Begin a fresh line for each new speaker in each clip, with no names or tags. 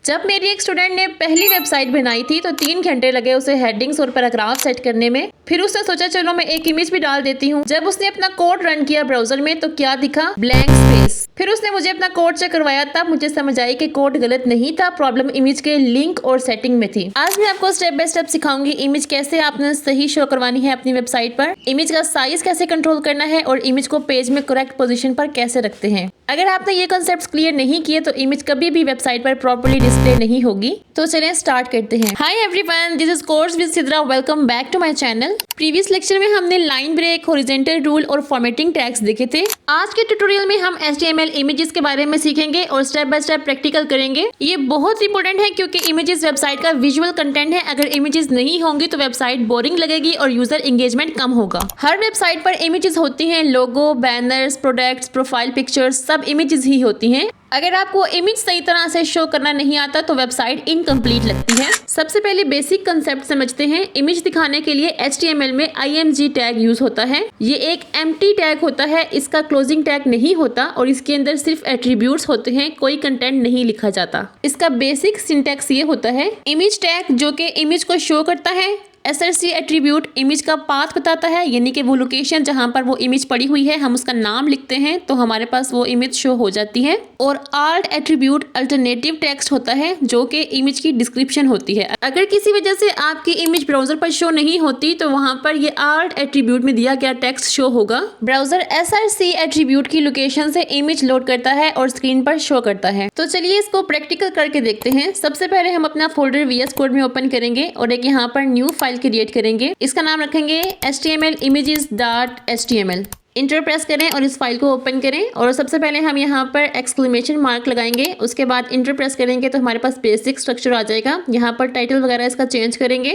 जब मेरी एक स्टूडेंट ने पहली वेबसाइट बनाई थी तो 3 घंटे लगे उसे हेडिंग्स और पैराग्राफ सेट करने में। फिर उसने सोचा चलो मैं एक इमेज भी डाल देती हूँ। जब उसने अपना कोड रन किया ब्राउजर में तो क्या दिखा, ब्लैंक स्पेस। फिर उसने मुझे अपना कोड चेक करवाया, तब मुझे समझ आई कि कोड गलत नहीं था, प्रॉब्लम इमेज के लिंक और सेटिंग में थी। आज मैं आपको स्टेप बाय स्टेप सिखाऊंगी इमेज कैसे आपने सही शो करवानी है अपनी वेबसाइट पर, इमेज का साइज कैसे कंट्रोल करना है और इमेज को पेज में करेक्ट पोजीशन पर कैसे रखते हैं। अगर आपने ये कॉन्सेप्ट्स क्लियर नहीं किए तो इमेज कभी भी वेबसाइट पर प्रॉपर्ली डिस्प्ले नहीं होगी। तो चलें स्टार्ट करते हैं। Hi everyone, this is course with Sidra, welcome back to my channel. Previous lecture में हमने लाइन ब्रेक, हॉरिजॉन्टल रूल और फॉर्मेटिंग टैग्स देखे थे। आज के ट्यूटोरियल में हम HTML इमेजेस के बारे में सीखेंगे और स्टेप बाय स्टेप प्रैक्टिकल करेंगे। ये बहुत इंपॉर्टेंट है क्योंकि इमेजेस वेबसाइट का विजुअल कंटेंट है। अगर इमेजेस नहीं होंगी तो वेबसाइट बोरिंग लगेगी और यूजर एंगेजमेंट कम होगा। हर वेबसाइट पर इमेजेस होती हैं, लोगो, बैनर्स, प्रोडक्ट्स, प्रोफाइल पिक्चर्स, सब इमेजेस ही होती हैं। अगर आपको इमेज सही तरह से शो करना नहीं आता तो वेबसाइट इनकम्प्लीट लगती है। सबसे पहले बेसिक कंसेप्ट समझते हैं। इमेज दिखाने के लिए HTML में img टैग यूज होता है। ये एक एम्प्टी टैग होता है, इसका क्लोजिंग टैग नहीं होता और इसके अंदर सिर्फ एट्रीब्यूट्स होते हैं, कोई कंटेंट नहीं लिखा जाता। इसका बेसिक सिंटैक्स ये होता है, इमेज टैग जो कि इमेज को शो करता है, SRC एट्रीब्यूट इमेज का पाथ बताता है, यानी कि वो लोकेशन जहां पर वो इमेज पड़ी हुई है हम उसका नाम लिखते हैं तो हमारे पास वो इमेज शो हो जाती है। और आर्ट एट्रीब्यूट अल्टरनेटिव टेक्स्ट होता है जो कि इमेज की डिस्क्रिप्शन होती है। अगर किसी वजह से आपकी इमेज ब्राउजर पर शो नहीं होती तो वहां पर ये आर्ट एट्रीब्यूट में दिया गया टेक्स्ट शो होगा। ब्राउजर SRC एट्रीब्यूट की लोकेशन से इमेज लोड करता है और स्क्रीन पर शो करता है। तो चलिए इसको प्रैक्टिकल करके देखते हैं। सबसे पहले हम अपना फोल्डर VS कोड में ओपन करेंगे और एक यहाँ पर न्यू फाइल क्रिएट करेंगे। इसका नाम रखेंगे HTML images.html। इंटर प्रेस करें और इस फाइल को ओपन करें और सबसे पहले हम यहाँ पर एक्सक्लेमेशन मार्क लगाएंगे। उसके बाद इंटर प्रेस करेंगे तो हमारे पास बेसिक स्ट्रक्चर आ जाएगा। यहाँ पर टाइटल वगैरह इसका चेंज करेंगे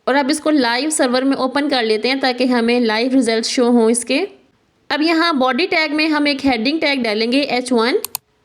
और अब इसको लाइव सर्वर में ओपन कर लेते हैं ताकि हमें लाइव रिजल्ट शो हों इसके। अब यहाँ बॉडी टैग में हम एक हेडिंग टैग डालेंगे H1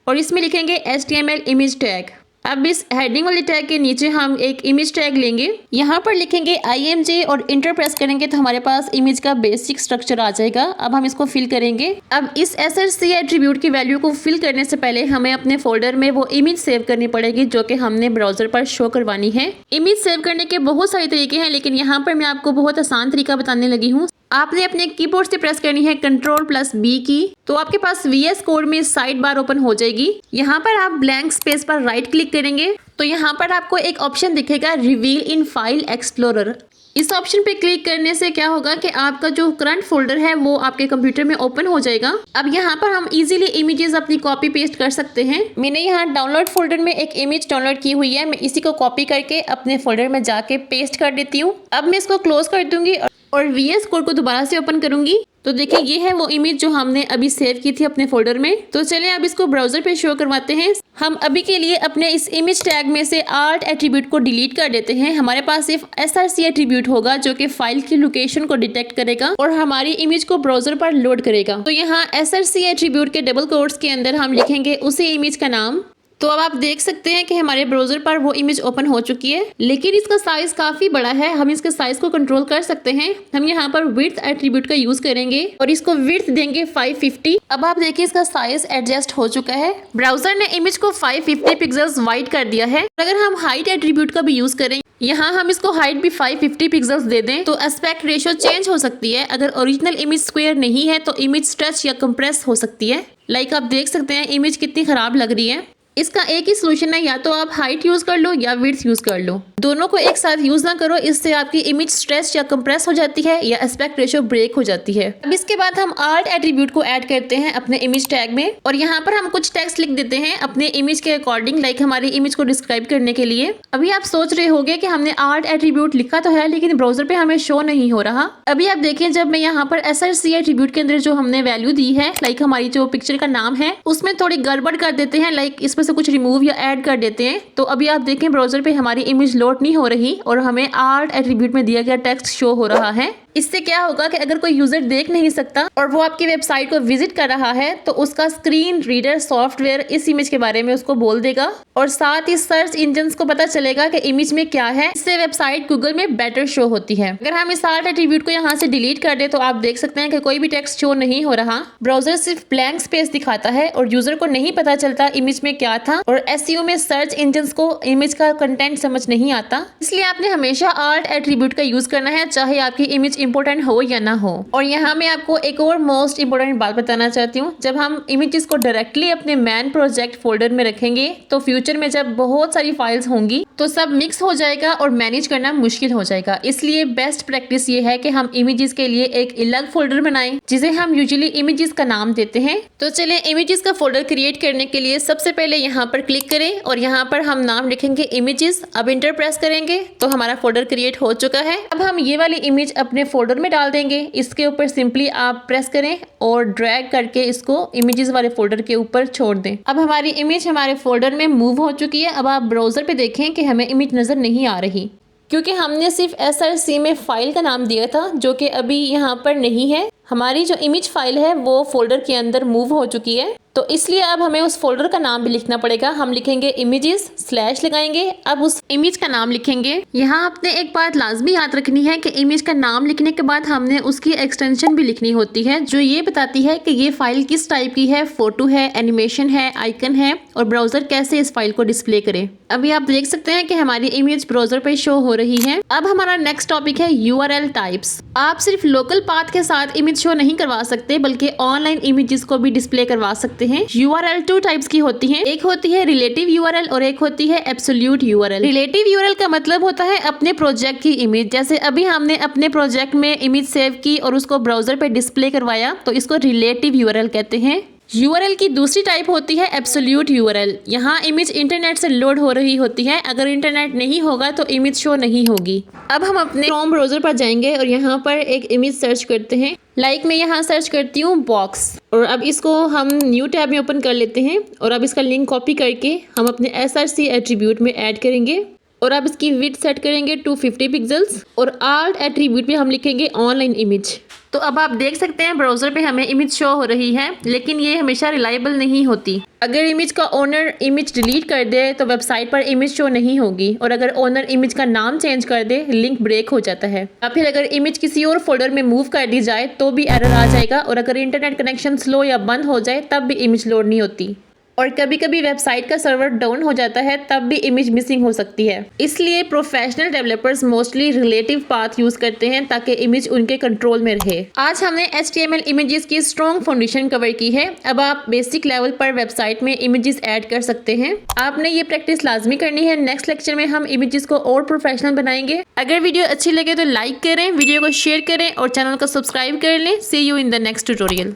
और इसमें लिखेंगे HTML इमेज टैग। अब इस हेडिंग वाले टैग के नीचे हम एक इमेज टैग लेंगे, यहाँ पर लिखेंगे img और इंटर प्रेस करेंगे तो हमारे पास इमेज का बेसिक स्ट्रक्चर आ जाएगा। अब हम इसको फिल करेंगे। अब इस SRC एट्रीब्यूट की वैल्यू को फिल करने से पहले हमें अपने फोल्डर में वो इमेज सेव करनी पड़ेगी जो कि हमने ब्राउजर पर शो करवानी है। इमेज सेव करने के बहुत सारे तरीके हैं लेकिन यहाँ पर मैं आपको बहुत आसान तरीका बताने लगी हूँ। आपने अपने कीबोर्ड से प्रेस करनी है Ctrl+B की, तो आपके पास VS कोड में साइड बार ओपन हो जाएगी। यहाँ पर आप ब्लैंक स्पेस पर राइट क्लिक करेंगे तो यहाँ पर आपको एक ऑप्शन दिखेगा रिवील इन फाइल एक्सप्लोरर। इस ऑप्शन पे क्लिक करने से क्या होगा कि आपका जो करंट फोल्डर है वो आपके कंप्यूटर में ओपन हो जाएगा। अब यहाँ पर हम इजीली इमेजेस अपनी कॉपी पेस्ट कर सकते हैं। मैंने यहाँ डाउनलोड फोल्डर में एक इमेज डाउनलोड की हुई है, मैं इसी को कॉपी करके अपने फोल्डर में जाके पेस्ट कर देती हूँ। अब मैं इसको क्लोज कर दूंगी और VS कोड को दोबारा से ओपन करूंगी तो देखिए ये है वो इमेज जो हमने अभी सेव की थी अपने फोल्डर में। तो चलिए अब इसको ब्राउजर पे शो करवाते हैं। हम अभी के लिए अपने इस इमेज टैग में से आर्ट एट्रीब्यूट को डिलीट कर देते हैं। हमारे पास सिर्फ SRC एट्रीब्यूट होगा जो कि फाइल की लोकेशन को डिटेक्ट करेगा और हमारी इमेज को ब्राउजर पर लोड करेगा। तो यहाँ SRC एट्रीब्यूट के डबल कोट्स के अंदर हम लिखेंगे उसी इमेज का नाम। तो अब आप देख सकते हैं कि हमारे ब्राउजर पर वो इमेज ओपन हो चुकी है, लेकिन इसका साइज काफी बड़ा है। हम इसके साइज को कंट्रोल कर सकते हैं। हम यहाँ पर विड्थ एट्रीब्यूट का यूज करेंगे और इसको विड्थ देंगे 550। अब आप देखिए इसका साइज एडजस्ट हो चुका है। ब्राउजर ने इमेज को 550 पिक्सल्स वाइड कर दिया है। अगर हम हाइट एट्रीब्यूट का भी यूज करें, यहाँ हम इसको हाइट भी 550 पिक्सल्स दे दें तो एस्पेक्ट रेशियो चेंज हो सकती है। अगर ओरिजिनल इमेज स्क्वायर नहीं है तो इमेज स्ट्रेच या कंप्रेस हो सकती है। लाइक आप देख सकते हैं इमेज कितनी खराब लग रही है। इसका एक ही सोल्यूशन है, या तो आप हाइट यूज कर लो या विड्थ यूज कर लो। दोनों को एक साथ यूज ना करो, इससे आपकी इमेज स्ट्रेच या कंप्रेस हो जाती है या एस्पेक्ट रेशियो ब्रेक हो जाती है। अब इसके बाद हम आर्ट एट्रीब्यूट को ऐड करते हैं अपने इमेज टैग में और यहाँ पर हम कुछ टेक्स्ट लिख देते हैं अपने इमेज के अकॉर्डिंग, लाइक हमारी इमेज को डिस्क्राइब करने के लिए। अभी आप सोच रहे होंगे कि हमने आर्ट एट्रीब्यूट लिखा तो है लेकिन ब्राउजर पे हमें शो नहीं हो रहा। अभी आप देखें जब मैं यहाँ पर SRC एट्रीब्यूट के अंदर जो हमने वैल्यू दी है, लाइक हमारी जो पिक्चर का नाम है उसमें थोड़ी गड़बड़ कर देते हैं, लाइक इसमें से कुछ रिमूव या ऐड कर देते हैं। तो अभी आप देखें ब्राउजर पे हमारी इमेज लोड नहीं हो रही और हमें आर्ट एट्रीब्यूट में दिया गया टेक्स्ट शो हो रहा है। इससे क्या होगा कि अगर कोई यूजर देख नहीं सकता और वो आपकी वेबसाइट को विजिट कर रहा है तो उसका स्क्रीन रीडर सॉफ्टवेयर इस इमेज के बारे में उसको बोल देगा और साथ ही सर्च इंजन को पता चलेगा कि इमेज में क्या है। इससे वेबसाइट गूगल में बेटर शो होती है। अगर हम इस आर्ट एट्रीब्यूट को यहाँ से डिलीट कर दे तो आप देख सकते हैं कि कोई भी टेक्स्ट शो नहीं हो रहा। ब्राउजर सिर्फ ब्लैंक स्पेस दिखाता है और यूजर को नहीं पता चलता इमेज में क्या था और एसईओ में सर्च इंजन को इमेज का कंटेंट समझ नहीं आता। इसलिए आपने हमेशा आर्ट एट्रीब्यूट का यूज करना है, चाहे आपकी इमेज इंपॉर्टेंट हो या ना हो। और यहाँ मैं आपको एक और मोस्ट इंपोर्टेंट बात बताना चाहती हूँ, जब हम इमेजेस को डायरेक्टली अपने मैन प्रोजेक्ट फोल्डर में रखेंगे तो फ्यूचर में जब बहुत सारी फाइल्स होंगी तो सब मिक्स हो जाएगा और मैनेज करना मुश्किल हो जाएगा। इसलिए बेस्ट प्रैक्टिस ये है कि हम इमेजेस के लिए एक अलग फोल्डर बनाएं जिसे हम यूजुअली इमेजेस का नाम देते हैं। तो चलिए इमेजेस का फोल्डर क्रिएट करने के लिए सबसे पहले यहाँ पर क्लिक करें और यहाँ पर हम नाम लिखेंगे इमेजेस। अब इंटर प्रेस करेंगे तो हमारा फोल्डर क्रिएट हो चुका है। अब हम ये वाली इमेज अपने फोल्डर में डाल देंगे। इसके ऊपर सिंपली आप प्रेस करें और ड्रैग करके इसको इमेजेस वाले फोल्डर के ऊपर छोड़ दें। अब हमारी इमेज हमारे फोल्डर में मूव हो चुकी है। अब आप ब्राउजर पे देखें कि हमें इमेज नजर नहीं आ रही क्योंकि हमने सिर्फ SRC में फाइल का नाम दिया था जो कि अभी यहाँ पर नहीं है। हमारी जो इमेज फाइल है वो फोल्डर के अंदर मूव हो चुकी है, तो इसलिए अब हमें उस फोल्डर का नाम भी लिखना पड़ेगा। हम लिखेंगे इमेजेस स्लैश लगाएंगे। अब उस इमेज का नाम लिखेंगे। यहाँ आपने एक बात लाजमी याद रखनी है कि इमेज का नाम लिखने के बाद हमने उसकी एक्सटेंशन भी लिखनी होती है जो ये बताती है कि ये फाइल किस टाइप की है, फोटो है, एनिमेशन है, आइकन है और ब्राउजर कैसे इस फाइल को डिस्प्ले करे। अभी आप देख सकते हैं कि हमारी इमेज ब्राउजर पे शो हो रही है। अब हमारा नेक्स्ट टॉपिक है URL टाइप्स। आप सिर्फ लोकल पाथ के साथ इमेज शो नहीं करवा सकते बल्कि ऑनलाइन इमेजेस को भी डिस्प्ले करवा सकते हैं। URL 2 टाइप्स की होती हैं। एक होती है रिलेटिव URL और एक होती है एब्सोल्यूट URL। रिलेटिव URL का मतलब होता है अपने प्रोजेक्ट की इमेज। जैसे अभी हमने अपने प्रोजेक्ट में इमेज सेव की और उसको ब्राउजर पे डिस्प्ले करवाया तो इसको रिलेटिव URL कहते हैं। URL की दूसरी टाइप होती है एब्सोल्यूट URL। यहाँ इमेज इंटरनेट से लोड हो रही होती है। अगर इंटरनेट नहीं होगा तो इमेज शो नहीं होगी। अब हम अपने क्रोम ब्राउजर पर जाएंगे और यहाँ पर एक इमेज सर्च करते हैं। मैं यहाँ सर्च करती हूँ बॉक्स और अब इसको हम न्यू टैब में ओपन कर लेते हैं और अब इसका लिंक कॉपी करके हम अपने SRC एट्रीब्यूट में ऐड करेंगे और अब इसकी विड्थ सेट करेंगे 250 पिक्सल्स और आर्ट एट्रीब्यूट में हम लिखेंगे ऑनलाइन इमेज। तो अब आप देख सकते हैं ब्राउजर पे हमें इमेज शो हो रही है, लेकिन ये हमेशा रिलायबल नहीं होती। अगर इमेज का ओनर इमेज डिलीट कर दे तो वेबसाइट पर इमेज शो नहीं होगी और अगर ओनर इमेज का नाम चेंज कर दे लिंक ब्रेक हो जाता है। या फिर अगर इमेज किसी और फोल्डर में मूव कर दी जाए तो भी एरर आ जाएगा और अगर इंटरनेट कनेक्शन स्लो या बंद हो जाए तब भी इमेज लोड नहीं होती और कभी कभी वेबसाइट का सर्वर डाउन हो जाता है तब भी इमेज मिसिंग हो सकती है। इसलिए professional developers mostly relative path use करते हैं ताकि इमेज उनके कंट्रोल में रहे। आज हमने HTML इमेजेस की स्ट्रॉन्ग फाउंडेशन कवर की है। अब आप बेसिक लेवल पर वेबसाइट में इमेजेस ऐड कर सकते हैं। आपने ये प्रैक्टिस लाजमी करनी है। नेक्स्ट लेक्चर में हम इमेजेस को और प्रोफेशनल बनाएंगे। अगर वीडियो अच्छी लगे तो लाइक करें, वीडियो को शेयर करें और चैनल को सब्सक्राइब कर लें। See you in the next tutorial.